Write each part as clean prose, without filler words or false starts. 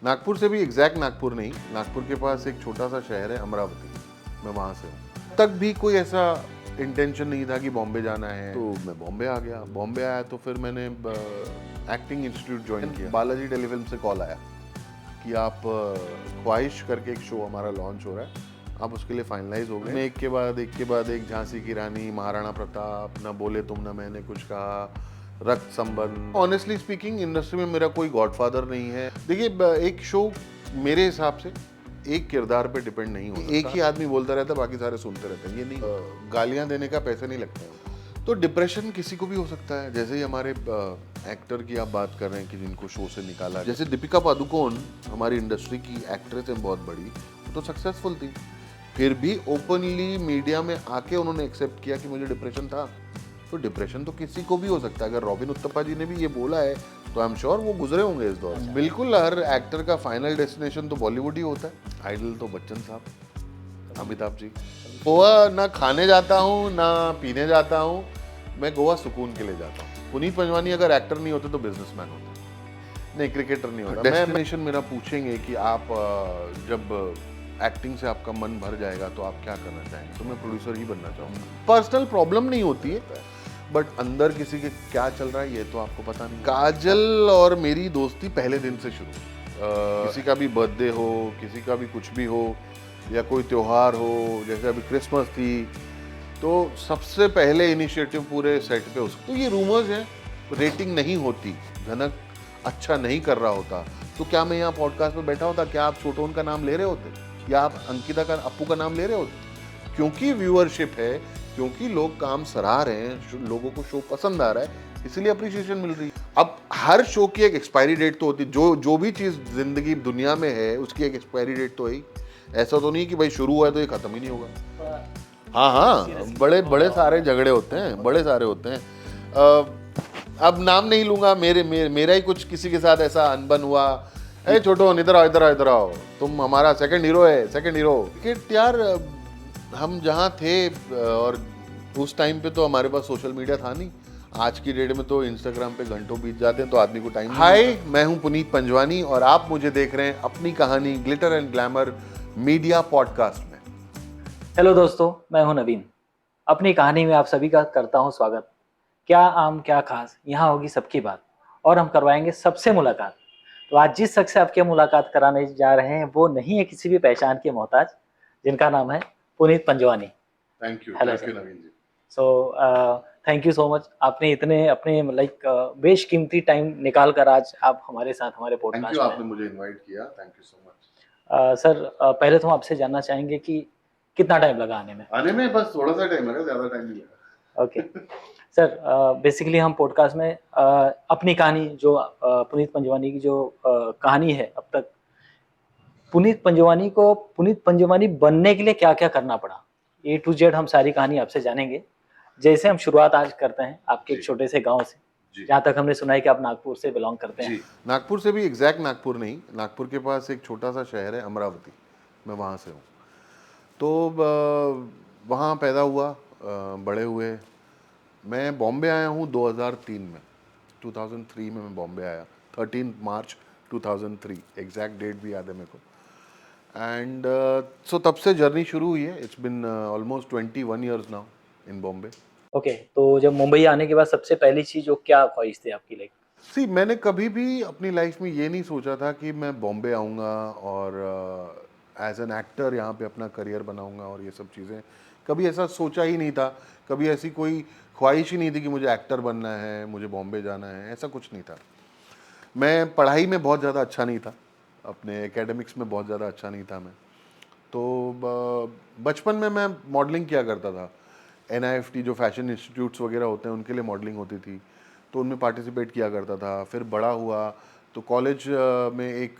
नागपुर से भी एग्जैक्ट नागपुर नहीं, नागपुर के पास एक छोटा सा शहर है अमरावती, मैं वहाँ से हूँ। तक भी कोई ऐसा इंटेंशन नहीं था कि बॉम्बे जाना है, तो मैं बॉम्बे आ गया। बॉम्बे आया तो फिर मैंने एक्टिंग इंस्टीट्यूट ज्वाइन किया। बालाजी टेलीफिल्म से कॉल आया कि आप ख्वाहिश करके एक शो हमारा लॉन्च हो रहा है, आप उसके लिए फाइनलाइज हो गए। मैं एक के बाद एक झांसी की रानी, महाराणा प्रताप, न बोले तुम न मैंने कुछ कहा, रक्त संबंध। ऑनेस्टली स्पीकिंग इंडस्ट्री में मेरा कोई गॉडफादर नहीं है। देखिए, एक शो मेरे हिसाब से एक किरदार पे डिपेंड नहीं होता। एक ही आदमी बोलता रहता है, बाकी सारे सुनते रहते हैं। ये नहीं, गालियां देने का पैसे नहीं लगते हैं। तो डिप्रेशन किसी को भी हो सकता है। जैसे ही हमारे एक्टर की आप बात कर रहे हैं कि जिनको शो से निकाला, जैसे दीपिका पादुकोण हमारी इंडस्ट्री की एक्ट्रेस है बहुत बड़ी, वो तो सक्सेसफुल थी, फिर भी ओपनली मीडिया में आके उन्होंने एक्सेप्ट किया कि मुझे डिप्रेशन था। तो डिप्रेशन तो किसी को भी हो सकता है। अगर रॉबिन उत्तपा जी ने भी ये बोला है तो आई एम श्योर वो गुजरे होंगे इस दौर से। बिल्कुल, हर एक्टर का फाइनल डेस्टिनेशन तो बॉलीवुड ही होता है। आइडल तो बच्चन साहब, अमिताभ जी। गोवा ना खाने जाता हूँ ना पीने जाता हूँ, मैं गोवा सुकून के लिए जाता हूँ। पुनीत पंजवानी अगर एक्टर नहीं होते तो बिजनेसमैन होते, नहीं क्रिकेटर नहीं होता। डेस्टिनेशन मेरा पूछेंगे कि आप जब एक्टिंग से आपका मन भर जाएगा तो आप क्या करना चाहेंगे, तो मैं प्रोड्यूसर ही बनना चाहूँगा। पर्सनल प्रॉब्लम नहीं होती है, बट अंदर किसी के क्या चल रहा है ये तो आपको पता नहीं। काजल और मेरी दोस्ती पहले दिन से शुरू, किसी का भी बर्थडे हो, किसी का भी कुछ भी हो, या कोई त्योहार हो, जैसे अभी क्रिसमस थी, तो सबसे पहले इनिशिएटिव पूरे सेट पे उसका। तो ये रूमर्स हैं, रेटिंग नहीं होती, जनक अच्छा नहीं कर रहा होता तो क्या मैं यहाँ पॉडकास्ट में बैठा होता? क्या आप छोटोन का नाम ले रहे होते, या आप अंकिता का, अप्पू का नाम ले रहे होते? क्योंकि व्यूअरशिप है, क्योंकि लोग काम सराह रहे हैं, लोगों को शो पसंद आ रहा है, इसलिए अप्रिसिएशन मिल रही है। अब हर शो की एक एक्सपायरी डेट तो होती है। जो भी चीज जिंदगी दुनिया में है उसकी एक एक्सपायरी डेट तो है। ऐसा तो नहीं कि भाई शुरू हुआ है तो ये खत्म ही नहीं होगा। हाँ हाँ, बड़े बड़े सारे झगड़े होते हैं, बड़े सारे होते हैं। अब नाम नहीं लूंगा, मेरा ही कुछ किसी के साथ ऐसा अनबन हुआ, ए छोटो इधर आओ इधर आओ इधर आओ, तुम हमारा सेकंड हीरो है, सेकंड हीरो। क्रिकेट यार, हम जहाँ थे और उस टाइम पे तो हमारे पास सोशल मीडिया था नहीं। आज की डेट में तो इंस्टाग्राम पे घंटों बीत जाते हैं तो आदमी को टाइम। हाय, मैं हूं पुनीत पंजवानी और आप मुझे देख रहे हैं अपनी कहानी glitter and glamour media podcast में। हेलो दोस्तों, मैं हूं नवीन। अपनी कहानी में आप सभी का करता हूं स्वागत। क्या आम क्या खास, यहाँ होगी सबकी बात और हम करवाएंगे सबसे मुलाकात। तो आज जिस शख्स से आपके मुलाकात कराने जा रहे हैं वो नहीं है किसी भी पहचान के मोहताज, जिनका नाम है Puneet Panjwani. Thank you hello sir. Naveen ji. So thank you so much. आपने इतने अपने बेशकीमती टाइम निकाल कर आज आप हमारे साथ हमारे थैंक यू, पॉडकास्ट में आपने मुझे इनवाइट किया, thank you so much. Sir, पहले तो हम आपसे जानना चाहेंगे कि कितना टाइम लगा आने में। आने में बस थोड़ा सा टाइम लगा, ज्यादा टाइम नहीं लगा। ओके सर, बेसिकली हम पॉडकास्ट में अपनी कहानी जो पुनीत पंजवानी की जो कहानी है अब तक, पुनीत पंजवानी को पुनीत पंजवानी बनने के लिए क्या क्या करना पड़ा, ए टू जेड हम सारी कहानी आपसे जानेंगे। जैसे हम शुरुआत आज करते हैं आपके एक छोटे से गांव से, जहाँ तक हमने सुना है कि आप नागपुर से बिलोंग करते हैं। नागपुर से भी एग्जैक्ट नागपुर नहीं, नागपुर के पास एक छोटा सा शहर है अमरावती, मैं वहाँ से हूँ। तो वहाँ पैदा हुआ, बड़े हुए। मैं बॉम्बे आया हूँ 2003 में, 2003 में मैं बॉम्बे आया, 13 मार्च 2003, एग्जैक्ट डेट भी याद है मेरे को। एंड सो तब से जर्नी शुरू हुई है। It's been almost 21 years now in Bombay. Okay, तो जब मुंबई आने के बाद सबसे पहली चीज जो क्या ख्वाहिश थी आपकी लाइक? सी, मैंने कभी भी अपनी लाइफ में ये नहीं सोचा था कि मैं बॉम्बे आऊँगा और एज एन एक्टर यहाँ पे अपना करियर बनाऊँगा और ये सब चीज़ें, कभी ऐसा सोचा ही नहीं था। कभी ऐसी कोई ख्वाहिश ही नहीं थी कि मुझे एक्टर बनना है, मुझे बॉम्बे जाना है, ऐसा कुछ नहीं था। मैं पढ़ाई में बहुत ज़्यादा अच्छा नहीं था, अपने एकेडमिक्स में बहुत ज़्यादा अच्छा नहीं था मैं। तो बचपन में मैं मॉडलिंग किया करता था। NIFT जो फैशन इंस्टीट्यूट्स वगैरह होते हैं उनके लिए मॉडलिंग होती थी, तो उनमें पार्टिसिपेट किया करता था। फिर बड़ा हुआ तो कॉलेज में एक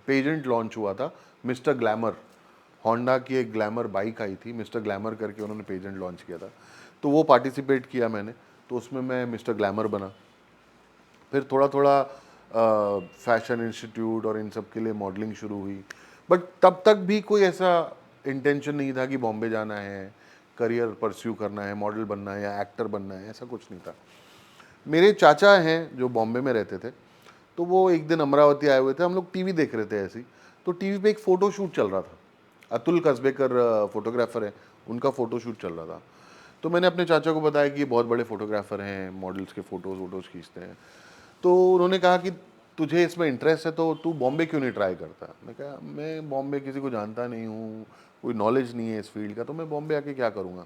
पेजेंट लॉन्च हुआ था, मिस्टर ग्लैमर। होंडा की एक ग्लैमर बाइक आई थी, मिस्टर ग्लैमर करके उन्होंने पेजेंट लॉन्च किया था, तो वो पार्टिसिपेट किया मैंने, तो उसमें मैं मिस्टर ग्लैमर बना। फिर थोड़ा थोड़ा फैशन इंस्टीट्यूट और इन सब के लिए मॉडलिंग शुरू हुई, बट तब तक भी कोई ऐसा इंटेंशन नहीं था कि बॉम्बे जाना है, करियर परस्यू करना है, मॉडल बनना है या एक्टर बनना है, ऐसा कुछ नहीं था। मेरे चाचा हैं जो बॉम्बे में रहते थे, तो वो एक दिन अमरावती आए हुए थे, हम लोग टीवी देख रहे थे ऐसी, तो टीवी पे एक फ़ोटो शूट चल रहा था। अतुल कसबेकर फोटोग्राफर हैं, उनका फ़ोटो शूट चल रहा था। तो मैंने अपने चाचा को बताया कि ये बहुत बड़े फोटोग्राफर हैं, मॉडल्स के फ़ोटोज़ वोटोज़ खींचते हैं। तो उन्होंने कहा कि तुझे इसमें इंटरेस्ट है तो तू बॉम्बे क्यों नहीं ट्राई करता? मैं कहा मैं बॉम्बे किसी को जानता नहीं हूँ, कोई नॉलेज नहीं है इस फील्ड का, तो मैं बॉम्बे आके क्या करूँगा?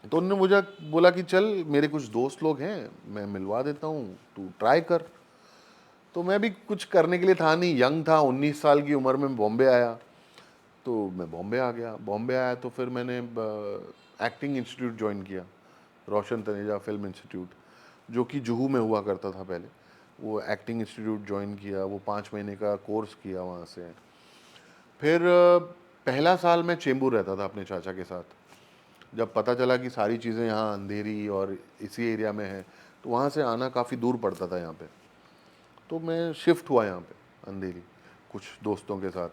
तो उन्होंने मुझे बोला कि चल मेरे कुछ दोस्त लोग हैं, मैं मिलवा देता हूँ, तू ट्राई कर। तो मैं भी कुछ करने के लिए था नहीं, यंग था, 19 साल की उम्र में बॉम्बे आया। तो मैं बॉम्बे आ गया। बॉम्बे आया तो फिर मैंने एक्टिंग इंस्टीट्यूट ज्वाइन किया, रोशन तनेजा फिल्म इंस्टीट्यूट, जो कि जुहू में हुआ करता था पहले। वो एक्टिंग इंस्टीट्यूट ज्वाइन किया, वो 5 महीने का कोर्स किया वहाँ से। फिर पहला साल मैं चेंबूर रहता था अपने चाचा के साथ। जब पता चला कि सारी चीज़ें यहाँ अंधेरी और इसी एरिया में है, तो वहाँ से आना काफ़ी दूर पड़ता था यहाँ पे। तो मैं शिफ्ट हुआ यहाँ पे अंधेरी कुछ दोस्तों के साथ।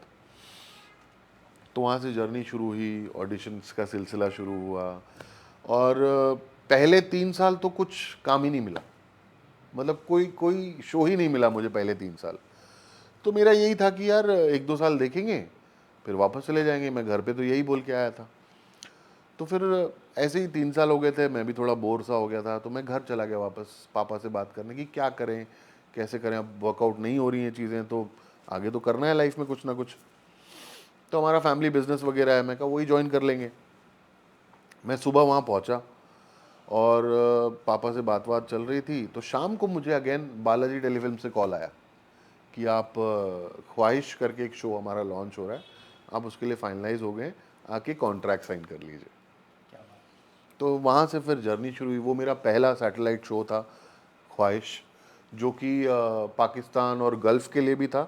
तो वहाँ से जर्नी शुरू हुई, ऑडिशंस का सिलसिला शुरू हुआ, और पहले 3 साल तो कुछ काम ही नहीं मिला, मतलब कोई कोई शो ही नहीं मिला मुझे पहले 3 साल। तो मेरा यही था कि यार 1-2 साल देखेंगे फिर वापस चले जाएंगे, मैं घर पे तो यही बोल के आया था। तो फिर ऐसे ही 3 साल हो गए थे, मैं भी थोड़ा बोर सा हो गया था, तो मैं घर चला गया वापस पापा से बात करने की क्या करें कैसे करें, अब वर्कआउट नहीं हो रही हैं चीज़ें, तो आगे तो करना है लाइफ में कुछ ना कुछ। तो हमारा फैमिली बिजनेस वगैरह है, मैं कहा वही ज्वाइन कर लेंगे। मैं सुबह वहाँ पहुँचा और पापा से बात चल रही थी, तो शाम को मुझे अगेन बालाजी टेलीफिल्म से कॉल आया कि आप ख्वाहिश करके एक शो हमारा लॉन्च हो रहा है, आप उसके लिए फाइनलाइज हो गए, आके कॉन्ट्रैक्ट साइन कर लीजिए। तो वहाँ से फिर जर्नी शुरू हुई। वो मेरा पहला सैटेलाइट शो था ख्वाहिश, जो कि पाकिस्तान और गल्फ़ के लिए भी था,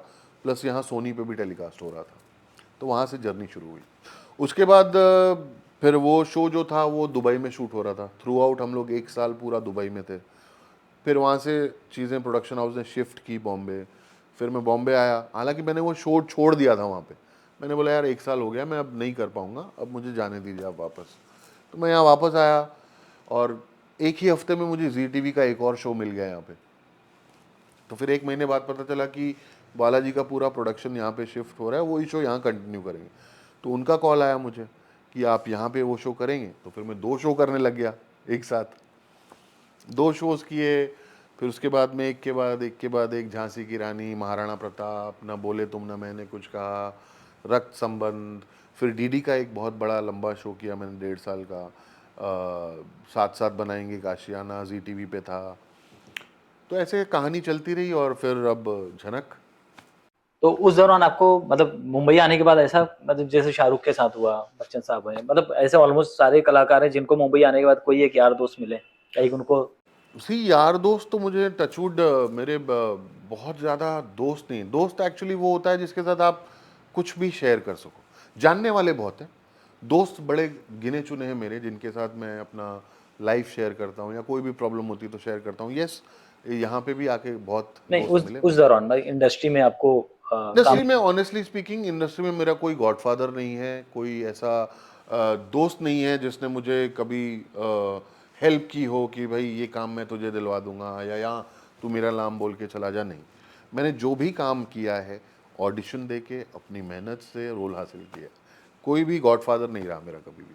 प्लस यहाँ सोनी पे भी टेलीकास्ट हो रहा था। तो वहाँ से जर्नी शुरू हुई। उसके बाद फिर वो शो जो था वो दुबई में शूट हो रहा था। थ्रू आउट हम लोग 1 साल पूरा दुबई में थे। फिर वहाँ से चीज़ें प्रोडक्शन हाउस ने शिफ्ट की बॉम्बे। फिर मैं बॉम्बे आया, हालांकि मैंने वो शो छोड़ दिया था वहाँ पे। मैंने बोला यार 1 साल हो गया, मैं अब नहीं कर पाऊँगा, अब मुझे जाने दीजिए आप वापस। तो मैं यहाँ वापस आया और एक ही हफ्ते में मुझे जी टीवी का एक और शो मिल गया यहाँ पे। तो फिर 1 महीने बाद पता चला कि बालाजी का पूरा प्रोडक्शन यहाँ पे शिफ्ट हो रहा है, वही शो यहाँ कंटिन्यू करेंगे। तो उनका कॉल आया मुझे कि आप यहाँ पे वो शो करेंगे। तो फिर मैं 2 शो करने लग गया एक साथ, 2 शोज़ किए। फिर उसके बाद में एक झांसी की रानी, महाराणा प्रताप, ना बोले तुम ना मैंने कुछ कहा, रक्त संबंध। फिर डीडी का एक बहुत बड़ा लंबा शो किया मैंने 1.5 साल का, साथ साथ बनाएंगे काशियाना, जी टीवी पे था। तो ऐसे कहानी चलती रही और फिर अब झनक। तो उस दौरान आपको मतलब मुंबई आने के बाद ऐसा मतलब जैसे शाहरुख के साथ हुआ, बच्चन साहब हैं, मतलब ऐसे ऑलमोस्ट सारे कलाकार हैं जिनको मुंबई आने के बाद कोई एक यार दोस्त मिले, कहीं उनको सी यार दोस्त तो मुझे टचवुड मेरे बहुत ज़्यादा दोस्त नहीं। दोस्त एक्चुअली वो होता है जिसके साथ आप कुछ भी शेयर कर सको। जानने वाले बहुत हैं, दोस्त बड़े गिने चुने हैं मेरे, जिनके साथ मैं अपना लाइफ शेयर करता हूँ या कोई भी प्रॉब्लम होती है तो शेयर करता हूँ। यस, यहाँ पे भी आके बहुत नहीं दोस्त उस मिले उस मुझे। दौरान भाई इंडस्ट्री में आपको काम इंडस्ट्री में ऑनेस्टली स्पीकिंग, इंडस्ट्री में मेरा कोई गॉडफादर नहीं है, कोई ऐसा दोस्त नहीं है जिसने मुझे कभी हेल्प की हो कि भाई ये काम मैं तुझे दिलवा दूंगा या यहाँ तू मेरा नाम बोल के चला जा। नहीं, मैंने जो भी काम किया है ऑडिशन दे के अपनी मेहनत से रोल हासिल किया। कोई भी गॉडफादर नहीं रहा मेरा कभी भी।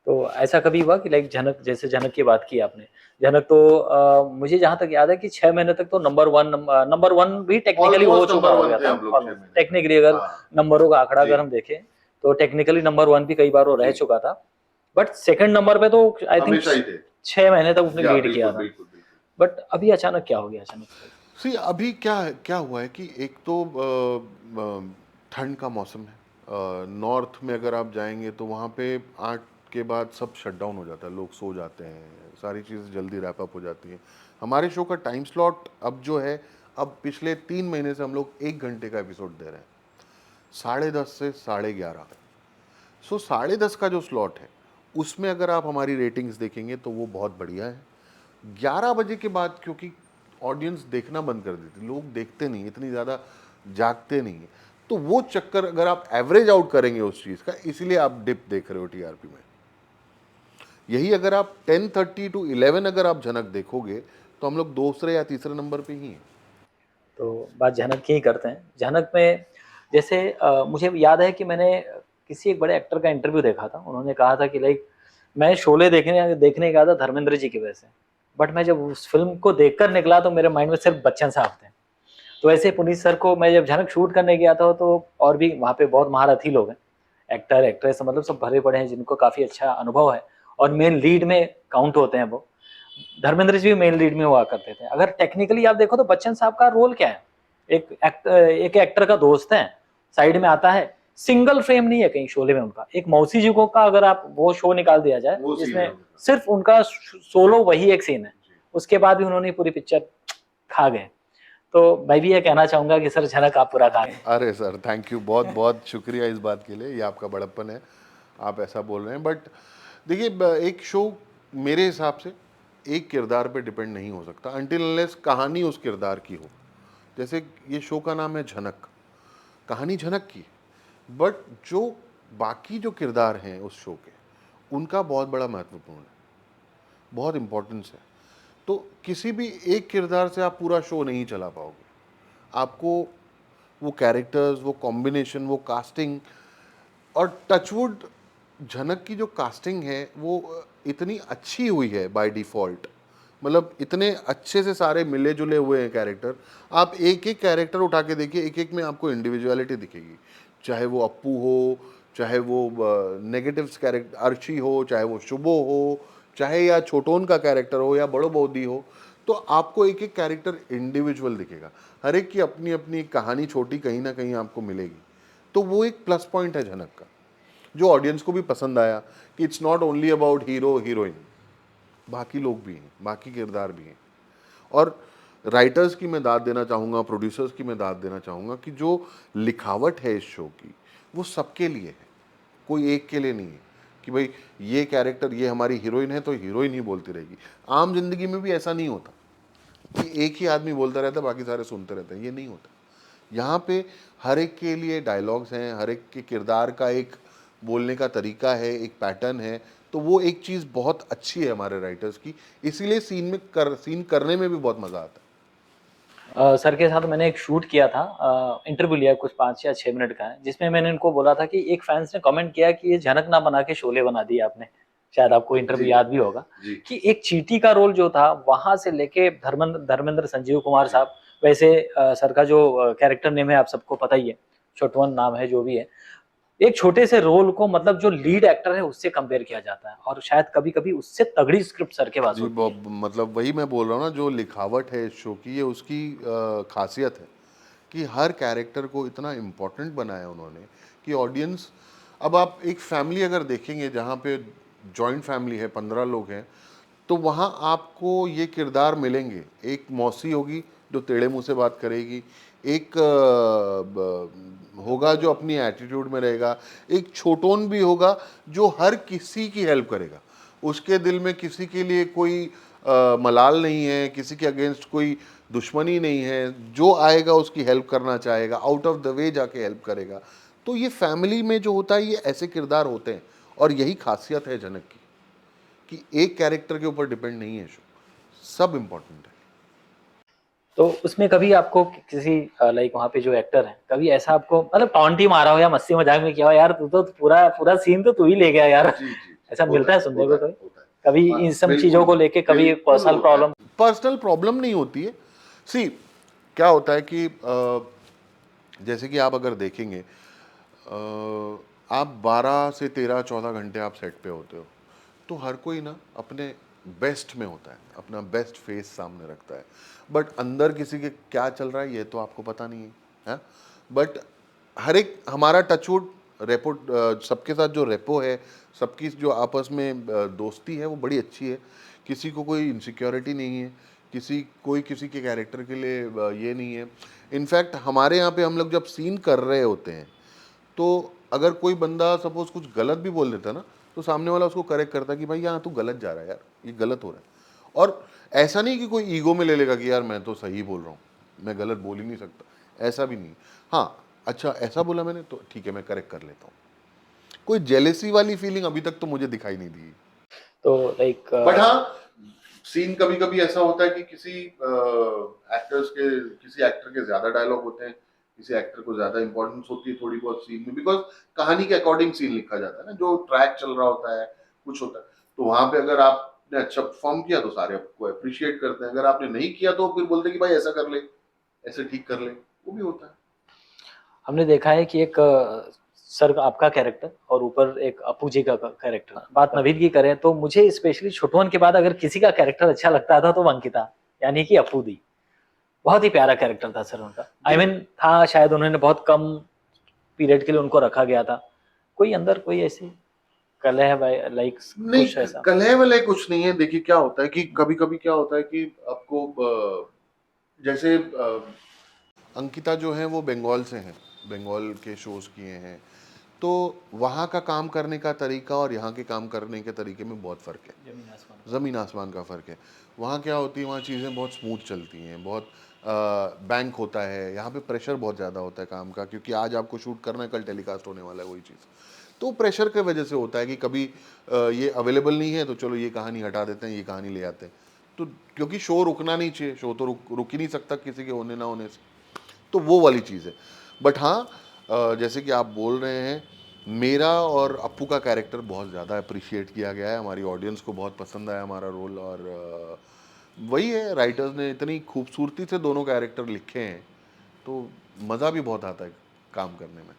तो ऐसा कभी हुआ कि लाइक झनक जैसे झनक की बात की आपने, झनक तो मुझे जहाँ तक याद है कि 6 महीने तक तो नंबर 1 भी टेक्निकली हो ऑलमोस्ट चुका नंबर हो 1 गया थे था हम लोग 6 ऑलमोस्ट। महीने तक। टेक्निकली अगर हाँ नंबरों का आंकड़ा जी अगर हम देखें, तो टेक्निकली नंबर 1 भी कई बार वो रह जी, चुका था। बट सेकंड नंबर पे तो आई थिंक हमेशा ही थे। 6 महीने तक उसने या लीड किया बिल्कुल था। बिल्कुल बिल्कुल। बट अभी अचानक क्या हो गया अचानक से? सी अभी क्या क्या हुआ है कि एक तो ठंड का मौसम है। नॉर्थ में अगर आप जाएंगे तो वहाँ पे 8 के बाद सब शट डाउन हो जाता है, लोग सो जाते हैं, सारी चीज़ जल्दी रैप अप हो जाती है। हमारे शो का टाइम स्लॉट अब जो है, अब पिछले 3 महीने से हम लोग 1 घंटे का एपिसोड दे रहे हैं, 10:30 से 11:30। सो 10:30 का जो स्लॉट है उसमें अगर आप हमारी रेटिंग्स देखेंगे तो वो बहुत बढ़िया है। 11 बजे के बाद क्योंकि ऑडियंस देखना बंद कर देती, लोग देखते नहीं इतनी ज़्यादा, जागते नहीं है, तो वो चक्कर अगर आप एवरेज आउट करेंगे उस चीज़ का, इसीलिए आप डिप देख रहे हो टीआरपी में। यही अगर आप 10:30 to 11 अगर आप झनक देखोगे तो हम लोग दूसरे या तीसरे नंबर पे ही हैं। तो बात झनक की ही करते हैं। झनक में जैसे मुझे याद है कि मैंने किसी एक बड़े एक्टर का इंटरव्यू देखा था। उन्होंने कहा था कि लाइक मैं शोले देखने देखने गया था धर्मेंद्र जी की वजह से, बट मैं जब उस फ़िल्म को देखकर निकला तो मेरे माइंड में सिर्फ बच्चन साहब थे। तो ऐसे पुनीत सर को मैं जब झनक शूट करने गया था तो और भी वहाँ पे बहुत महारथी लोग हैं, एक्टर, एक्ट्रेस मतलब सब भरे पड़े हैं जिनको काफ़ी अच्छा अनुभव है और मेन लीड में काउंट होते हैं वो। धर्मेंद्र जी भी मेन लीड में हुआ करते थे। अगर टेक्निकली आप देखो तो बच्चन साहब का रोल क्या है? एक एक्टर का दोस्त है, साइड में आता है, सिंगल फ्रेम नहीं है कहीं शोले में उनका। एक मौसी जी को का अगर आप वो शो निकाल दिया जाए जिसमें सिर्फ उनका सोलो वही एक सीन है, उसके बाद भी उन्होंने पूरी पिक्चर खा गए। तो मैं भी ये कहना चाहूंगा कि सर झलक आप पूरा खा गए। अरे सर थैंक यू, बहुत बहुत शुक्रिया इस बात के लिए, ये आपका बड़प्पन है, आप ऐसा बोल रहे हैं। बट देखिए एक शो मेरे हिसाब से एक किरदार पे डिपेंड नहीं हो सकता अनटिल अनलेस कहानी उस किरदार की हो। जैसे ये शो का नाम है झनक, कहानी झनक की, बट जो बाकी जो किरदार हैं उस शो के उनका बहुत बड़ा महत्वपूर्ण है, बहुत इम्पोर्टेंस है। तो किसी भी एक किरदार से आप पूरा शो नहीं चला पाओगे। आपको वो कैरेक्टर्स, वो कॉम्बिनेशन, वो कास्टिंग, और टचवुड झनक की जो कास्टिंग है वो इतनी अच्छी हुई है बाय डिफ़ॉल्ट, मतलब इतने अच्छे से सारे मिले जुले हुए हैं कैरेक्टर। आप एक एक कैरेक्टर उठा के देखिए, एक एक में आपको इंडिविजुअलिटी दिखेगी, चाहे वो अप्पू हो, चाहे वो नेगेटिव्स कैरेक्टर अर्शी हो, चाहे वो शुभो हो, चाहे या छोटोन का कैरेक्टर हो या बड़ो बौदी हो। तो आपको एक एक कैरेक्टर इंडिविजुअल दिखेगा, हर एक की अपनी अपनी कहानी छोटी कहीं ना कहीं आपको मिलेगी। तो वो एक प्लस पॉइंट है झनक का, जो ऑडियंस को भी पसंद आया कि it's not only about hero heroine, बाकी लोग भी हैं, बाकी किरदार भी हैं। और राइटर्स की मैं दाद देना चाहूँगा, प्रोड्यूसर्स की मैं दाद देना चाहूँगा कि जो लिखावट है इस शो की वो सबके लिए है, कोई एक के लिए नहीं है कि भाई ये कैरेक्टर, ये हमारी हीरोइन है तो हीरोइन ही बोलती रहेगी। आम जिंदगी में भी ऐसा नहीं होता कि एक ही आदमी बोलता रहता है बाकी सारे सुनते रहते हैं, ये नहीं होता। यहाँ पे हर एक के लिए डायलॉग्स हैं, हर एक के किरदार का एक बोलने का तरीका है, एक पैटर्न है। तो वो एक चीज़ बहुत अच्छी है हमारे राइटर्स की, इसीलिए सीन करने में भी बहुत मज़ा आता है। सर के साथ मैंने एक शूट किया था, इंटरव्यू लिया कुछ 5 या 6 मिनट का है, जिसमें मैंने इनको बोला था कि एक फैंस ने कमेंट किया कि ये झनक ना बना के शोले बना दिया आपने। शायद आपको इंटरव्यू याद भी होगा कि एक चींटी का रोल जो था वहां से लेके धर्मेंद्र धर्मेंद्र संजीव कुमार साहब, वैसे सर का जो कैरेक्टर नेम है आप सबको पता ही है, छोटवन नाम है जो भी है, एक छोटे से रोल को मतलब जो लीड एक्टर है उससे कंपेयर किया जाता है और शायद कभी कभी उससे तगड़ी स्क्रिप्ट सर के पास जी होती है। मतलब वही मैं बोल रहा हूँ ना, जो लिखावट है इस शो की, ये उसकी खासियत है कि हर कैरेक्टर को इतना इम्पोर्टेंट बनाया उन्होंने कि ऑडियंस, अब आप एक फैमिली अगर देखेंगे जहाँ पे जॉइंट फैमिली है, 15 लोग हैं, तो वहाँ आपको ये किरदार मिलेंगे। एक मौसी होगी जो टेढ़े मुंह से बात करेगी, एक होगा जो अपनी एटीट्यूड में रहेगा, एक छोटोन भी होगा जो हर किसी की हेल्प करेगा, उसके दिल में किसी के लिए कोई मलाल नहीं है, किसी के अगेंस्ट कोई दुश्मनी नहीं है, जो आएगा उसकी हेल्प करना चाहेगा, आउट ऑफ द वे जाके हेल्प करेगा। तो ये फैमिली में जो होता है ये ऐसे किरदार होते हैं, और यही खासियत है जनक की कि एक कैरेक्टर के ऊपर डिपेंड नहीं है शो, सब इम्पोर्टेंट है। तो उसमें कभी आपको किसी लाइक वहाँ पे जो एक्टर है कभी ऐसा आपको मतलब टॉन्ट ही मारा हो या मस्ती मजाक में किया हो, यार तू तो पूरा पूरा सीन तो तू ही ले गया यार, ऐसा मिलता है सुनने को? कभी इन सब चीजों को लेके कभी पर्सनल प्रॉब्लम? पर्सनल प्रॉब्लम नहीं होती है। सी क्या होता है कि जैसे कि आप अगर देखेंगे आप 12 से 13 14 घंटे आप सेट पे होते हो, तो हर कोई ना अपने बेस्ट में होता है, अपना बेस्ट फेस सामने रखता है, बट अंदर किसी के क्या चल रहा है ये तो आपको पता नहीं है। बट हर एक हमारा टचवुड रेपो, सबके साथ जो रेपो है, सबकी जो आपस में दोस्ती है वो बड़ी अच्छी है। किसी को कोई इनसिक्योरिटी नहीं है, कोई किसी के कैरेक्टर के लिए ये नहीं है। इनफैक्ट हमारे यहाँ पे हम लोग जब सीन कर रहे होते हैं तो अगर कोई बंदा सपोज कुछ गलत भी बोल देता ना, तो सामने वाला उसको करेक्ट करता कि भाई यहाँ तू गलत जा रहा है यार, ये गलत हो रहा है। और ऐसा नहीं कि कोई ईगो में ले लेगा कि यार मैं तो सही बोल रहा हूँ, मैं गलत बोल ही नहीं सकता, ऐसा भी नहीं। हाँ अच्छा ऐसा बोला मैंने तो ठीक है मैं करेक्ट कर लेता हूँ। कोई जेलेसी वाली फीलिंग अभी तक तो मुझे दिखाई नहीं दी। तो लाइक बट हाँ सीन कभी कभी ऐसा होता है कि किसी एक्टर के ज्यादा डायलॉग होते हैं, किसी एक्टर को ज्यादा इंपॉर्टेंस होती है थोड़ी बहुत सीन में, बिकॉज कहानी के अकॉर्डिंग सीन लिखा जाता है ना, जो ट्रैक चल रहा होता है कुछ होता है। तो वहां पे अगर आपने अच्छा परफॉर्म किया तो सारे आपको अप्रिशिएट करते हैं, अगर आपने नहीं किया तो फिर बोलते हैं कि भाई ऐसा कर ले, ऐसे ठीक कर ले, वो भी होता है। हमने देखा है कि एक सर आपका कैरेक्टर और ऊपर एक अपू जी का कैरेक्टर। बात नवीद की करें तो मुझे स्पेशली छोटुअन के बाद अगर किसी का कैरेक्टर अच्छा लगता था तो वो अंकिता, यानी कि अपू दी। बहुत ही प्यारा कैरेक्टर था सर उनका। आई मीन था, शायद उन्होंने बहुत कम पीरियड के लिए उनको रखा गया था। कोई अंदर कोई ऐसी कलह लाइक नहीं, कुछ ऐसा? कलह वलह कुछ नहीं है। देखिए क्या होता है कि कभी कभी क्या होता है कि आपको जैसे अंकिता जो है वो बंगाल से हैं, बंगाल के शोज किए हैं, तो वहाँ का काम करने का तरीका और यहाँ के काम करने के तरीके में बहुत फ़र्क है, ज़मीन आसमान का फ़र्क है। वहाँ क्या होती है, वहाँ चीज़ें बहुत स्मूथ चलती हैं, बहुत बैंक होता है। यहाँ पे प्रेशर बहुत ज़्यादा होता है काम का, क्योंकि आज आपको शूट करना है, कल टेलीकास्ट होने वाला है वही चीज़। तो प्रेशर के वजह से होता है कि कभी ये अवेलेबल नहीं है तो चलो ये कहानी हटा देते हैं, ये कहानी ले आते हैं। तो क्योंकि शो रुकना नहीं चाहिए, शो तो रुक ही नहीं सकता किसी के होने ना होने से। तो वो वाली चीज़ है। बट हाँ, जैसे कि आप बोल रहे हैं, मेरा और अप्पू का कैरेक्टर बहुत ज़्यादा अप्रिशिएट किया गया है, हमारी ऑडियंस को बहुत पसंद आया हमारा रोल। और वही है, राइटर्स ने इतनी खूबसूरती से दोनों कैरेक्टर लिखे हैं, तो मज़ा भी बहुत आता है काम करने में।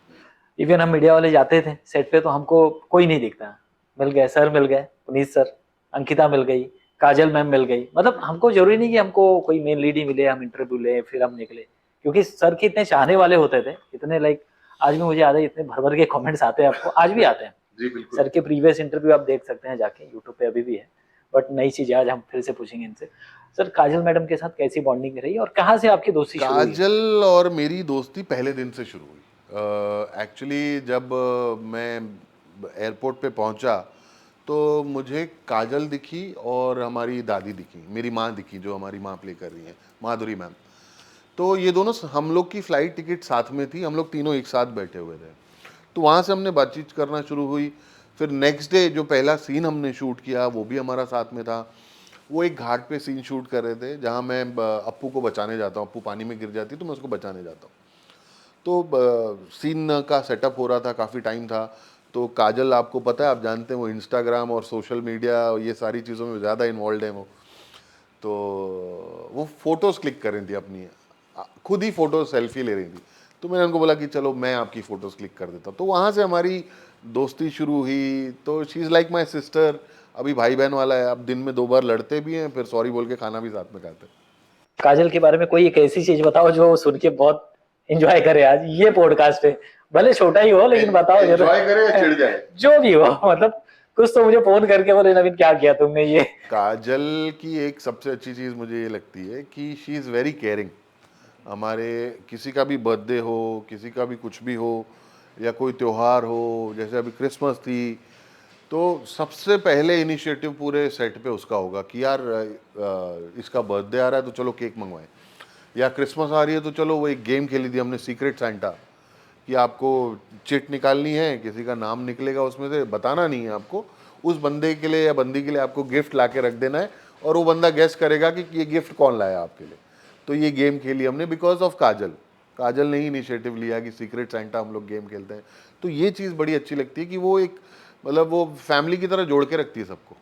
इवन हम मीडिया वाले जाते थे सेट पे तो हमको कोई नहीं दिखता। मिल गए सर, मिल गए पुनीत सर, अंकिता मिल गई, काजल मैम मिल गई। मतलब हमको जरूरी नहीं कि हमको कोई मेन लीड ही मिले, हम इंटरव्यू ले फिर हम निकले, क्योंकि सर के इतने चाहने वाले होते थे, इतने लाइक आज भी मुझे याद है इतने भर भर के कमेंट्स आते हैं, आपको आज भी आते हैं। जी बिल्कुल। सर के प्रीवियस इंटरव्यू आप देख सकते हैं जाके, यूट्यूब पे अभी भी है। बट नई चीज आज हम फिर से पूछेंगे इनसे। सर काजल मैडम के साथ कैसी बॉन्डिंग रही और कहाँ से आपकी दोस्ती शुरू हुई? काजल और मेरी दोस्ती पहले दिन से शुरू हुई। एक्चुअली जब मैं एयरपोर्ट पे पहुंचा तो मुझे काजल दिखी और हमारी दादी दिखी, मेरी माँ दिखी, जो हमारी माँ प्ले कर रही हैं, माधुरी मैम। तो ये दोनों, हम लोग की फ़्लाइट टिकट साथ में थी, हम लोग तीनों एक साथ बैठे हुए थे। तो वहाँ से हमने बातचीत करना शुरू हुई। फिर नेक्स्ट डे जो पहला सीन हमने शूट किया वो भी हमारा साथ में था। वो एक घाट पे सीन शूट कर रहे थे जहाँ मैं अप्पू को बचाने जाता हूँ, अप्पू पानी में गिर जाती है तो मैं उसको बचाने जाता हूँ। तो सीन का सेटअप हो रहा था, काफ़ी टाइम था। तो काजल, आपको पता है, आप जानते हैं वो इंस्टाग्राम और सोशल मीडिया ये सारी चीज़ों में ज़्यादा इन्वॉल्व है वो। तो वो फ़ोटोज़ क्लिक कर रही थी अपनी, खुद ही फ़ोटो सेल्फी ले रही थी। तो मैंने उनको बोला कि चलो मैं आपकी फ़ोटोज़ क्लिक कर देता हूँ। तो वहाँ से हमारी दोस्ती शुरू हुई। तो she is like my sister. अभी भाई बहन वाला है, अब दिन में 2 बार लड़ते भी हैं, फिर सॉरी बोल के खाना भी साथ में खाते हैं। काजल के बारे में कोई एक ऐसी चीज बताओ जो सुन के बहुत एंजॉय करे आज ये पॉडकास्ट पे, भले छोटा ही हो लेकिन बताओ जरा। एंजॉय करे या चिढ़ जाए, जो भी हो, मतलब कुछ तो मुझे फोन करके बोले नवीन क्या किया तुमने ये। काजल की एक सबसे अच्छी चीज़ मुझे ये लगती है कि शी इज़ वेरी केयरिंग। हमारे किसी का भी बर्थडे हो, किसी का भी कुछ भी हो, या कोई त्यौहार हो, जैसे अभी क्रिसमस थी, तो सबसे पहले इनिशिएटिव पूरे सेट पे उसका होगा कि यार इसका बर्थडे आ रहा है तो चलो केक मंगवाएं, या क्रिसमस आ रही है तो चलो वो एक गेम खेली थी हमने, सीक्रेट सेंटा, कि आपको चिट निकालनी है, किसी का नाम निकलेगा उसमें से, बताना नहीं है आपको, उस बंदे के लिए या बंदी के लिए आपको गिफ्ट ला के रख देना है, और वो बंदा गेस करेगा कि ये गिफ्ट कौन लाया आपके लिए। तो ये गेम खेली हमने बिकॉज ऑफ काजल। काजल ने ही इनिशिएटिव लिया कि सीक्रेट सेंटा हम लोग गेम खेलते हैं। तो ये चीज़ बड़ी अच्छी लगती है कि वो एक, मतलब वो फैमिली की तरह जोड़ के रखती है सबको।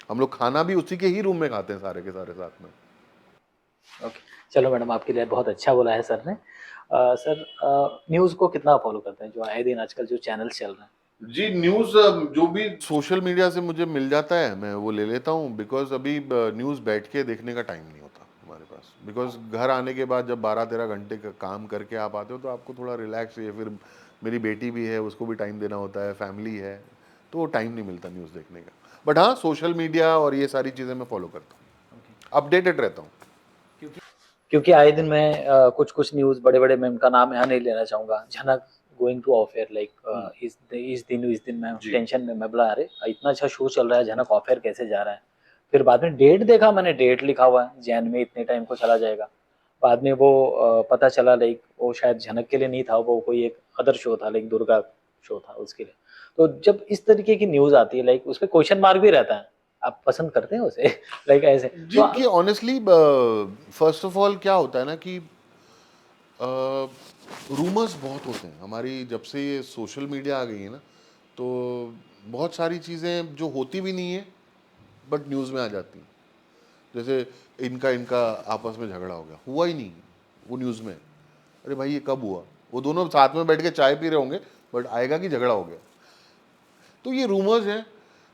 हम लोग खाना भी उसी के ही रूम में खाते हैं सारे के सारे साथ में। ओके, चलो मैडम, आपके लिए बहुत अच्छा बोला है सर ने। सर न्यूज़ को कितना फॉलो करते हैं, जो आए दिन आजकल जो चैनल्स चल रहे हैं? जी, न्यूज़ जो भी सोशल मीडिया से मुझे मिल जाता है मैं वो ले लेता हूँ, बिकॉज अभी न्यूज़ बैठ के देखने का टाइम नहीं होता हमारे पास। बिकॉज घर आने के बाद जब 12-13 घंटे का काम करके आप आते हो तो आपको थोड़ा रिलैक्स चाहिए। फिर मेरी बेटी भी है, उसको भी टाइम देना होता है, फैमिली है, तो वो टाइम नहीं मिलता न्यूज़ देखने का। बट हाँ, सोशल मीडिया और ये सारी चीज़ें मैं फॉलो करता हूँ, अपडेटेड रहता हूँ। क्योंकि आए दिन मैं कुछ कुछ न्यूज़, बड़े बड़े, मैं उनका नाम यहाँ नहीं लेना चाहूंगा, झनक गोइंग टू ऑफेयर लाइक इस दिन मैं जी। टेंशन में, मैं बोला अरे इतना अच्छा शो चल रहा है, झनक ऑफेयर कैसे जा रहा है। फिर बाद में डेट देखा मैंने, डेट लिखा हुआ है जैन में इतने टाइम को चला जाएगा। बाद में वो पता चला लाइक वो शायद झनक के लिए नहीं था, वो कोई एक अदर शो था, लाइक दुर्गा शो था उसके लिए। तो जब इस तरीके की न्यूज़ आती है लाइक उस पर क्वेश्चन मार्क भी रहता है, आप पसंद करते हैं उसे लाइक ऐसे जी कि ऑनेस्टली फर्स्ट ऑफ ऑल क्या होता है ना कि रूमर्स बहुत होते हैं हमारी, जब से ये सोशल मीडिया आ गई है ना, तो बहुत सारी चीज़ें जो होती भी नहीं है बट न्यूज़ में आ जाती हैं। जैसे इनका इनका आपस में झगड़ा हो गया, हुआ ही नहीं, वो न्यूज़ में। अरे भाई ये कब हुआ? वो दोनों साथ में बैठ के चाय पी रहे होंगे बट आएगा कि झगड़ा हो गया। तो ये रूमर्स हैं।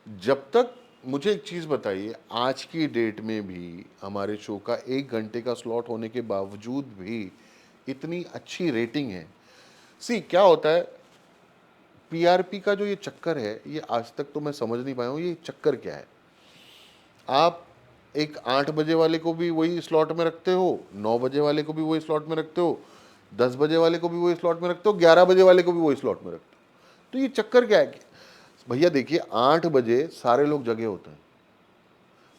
जब तक, मुझे एक चीज़ बताइए, आज की डेट में भी हमारे शो का 1 घंटे का स्लॉट होने के बावजूद भी इतनी अच्छी रेटिंग है। सी क्या होता है, पीआरपी का जो ये चक्कर है, ये आज तक तो मैं समझ नहीं पाया हूँ ये चक्कर क्या है। आप एक 8 बजे वाले को भी वही स्लॉट में रखते हो, 9 बजे वाले को भी वही स्लॉट में रखते हो, 10 बजे वाले को भी वही स्लॉट में रखते हो, 11 बजे वाले को भी वही स्लॉट में रखते हो। तो ये चक्कर क्या है? भैया देखिए, 8 बजे सारे लोग जगे होते हैं,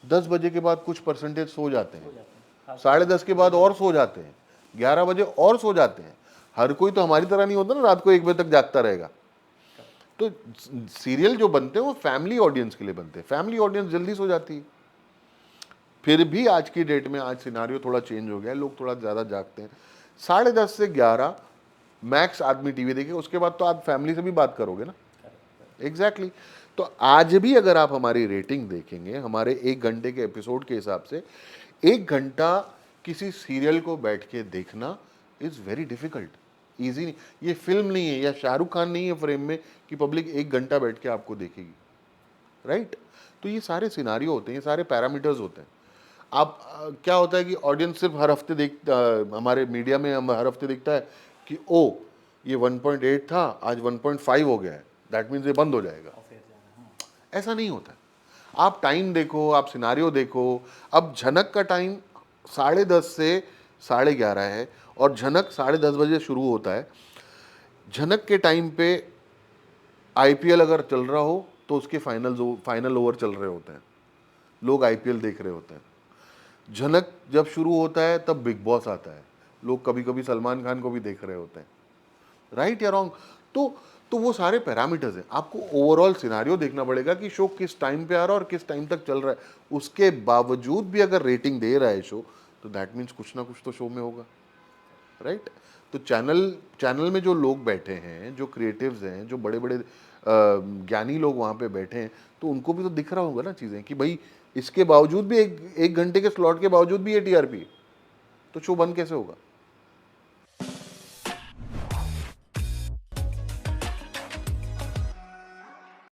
10 बजे के बाद कुछ परसेंटेज सो जाते हैं, 10:30 के बाद और सो जाते हैं, 11 बजे और सो जाते हैं। हर कोई तो हमारी तरह नहीं होता ना, रात को 1 बजे तक जागता रहेगा। तो सीरियल जो बनते हैं वो फैमिली ऑडियंस के लिए बनते हैं, फैमिली ऑडियंस जल्दी सो जाती है। फिर भी आज की डेट में, आज सिनारियो थोड़ा चेंज हो गया है, लोग थोड़ा ज़्यादा जागते हैं। 10:30 से 11 मैक्स आदमी टीवी देखे, उसके बाद तो आप फैमिली से भी बात करोगे ना। Exactly exactly. तो आज भी अगर आप हमारी रेटिंग देखेंगे, हमारे 1 घंटे के एपिसोड के हिसाब से, 1 घंटा किसी सीरियल को बैठ के देखना इज़ वेरी डिफिकल्ट, ईजी नहीं। ये फिल्म नहीं है, या शाहरुख खान नहीं है फ्रेम में कि पब्लिक 1 घंटा बैठ के आपको देखेगी, राइट? तो ये सारे सिनारियो होते हैं, ये सारे पैरामीटर्स होते हैं। आप क्या होता है कि ऑडियंस सिर्फ हर हफ्ते हमारे मीडिया में हम हर हफ्ते देखता है कि ओ ये 1.8 था, आज 1.5 हो गया है, दैट मीन्स ये बंद हो जाएगा। ऐसा नहीं होता है। आप टाइम देखो, आप सिनारियो देखो। अब झनक का टाइम 10:30 से 11:30 है और झनक 10:30 बजे शुरू होता है। झनक के टाइम पे आईपीएल अगर चल रहा हो तो उसके फाइनल ओवर चल रहे होते हैं, लोग आईपीएल देख रहे होते हैं। झनक जब शुरू होता है तब बिग बॉस आता है, लोग कभी कभी सलमान खान को भी देख रहे होते हैं, राइट या रॉन्ग? तो वो सारे पैरामीटर्स हैं। आपको ओवरऑल सिनारियो देखना पड़ेगा कि शो किस टाइम पे आ रहा है और किस टाइम तक चल रहा है। उसके बावजूद भी अगर रेटिंग दे रहा है शो, तो दैट मीन्स कुछ ना कुछ तो शो में होगा, राइट? तो चैनल में जो लोग बैठे हैं, जो क्रिएटिव्स हैं, जो बड़े बड़े ज्ञानी लोग वहाँ पे बैठे हैं, तो उनको भी तो दिख रहा होगा ना चीज़ें कि भाई इसके बावजूद भी, एक घंटे के स्लॉट के बावजूद भी ये टीआरपी, तो शो बंद कैसे होगा?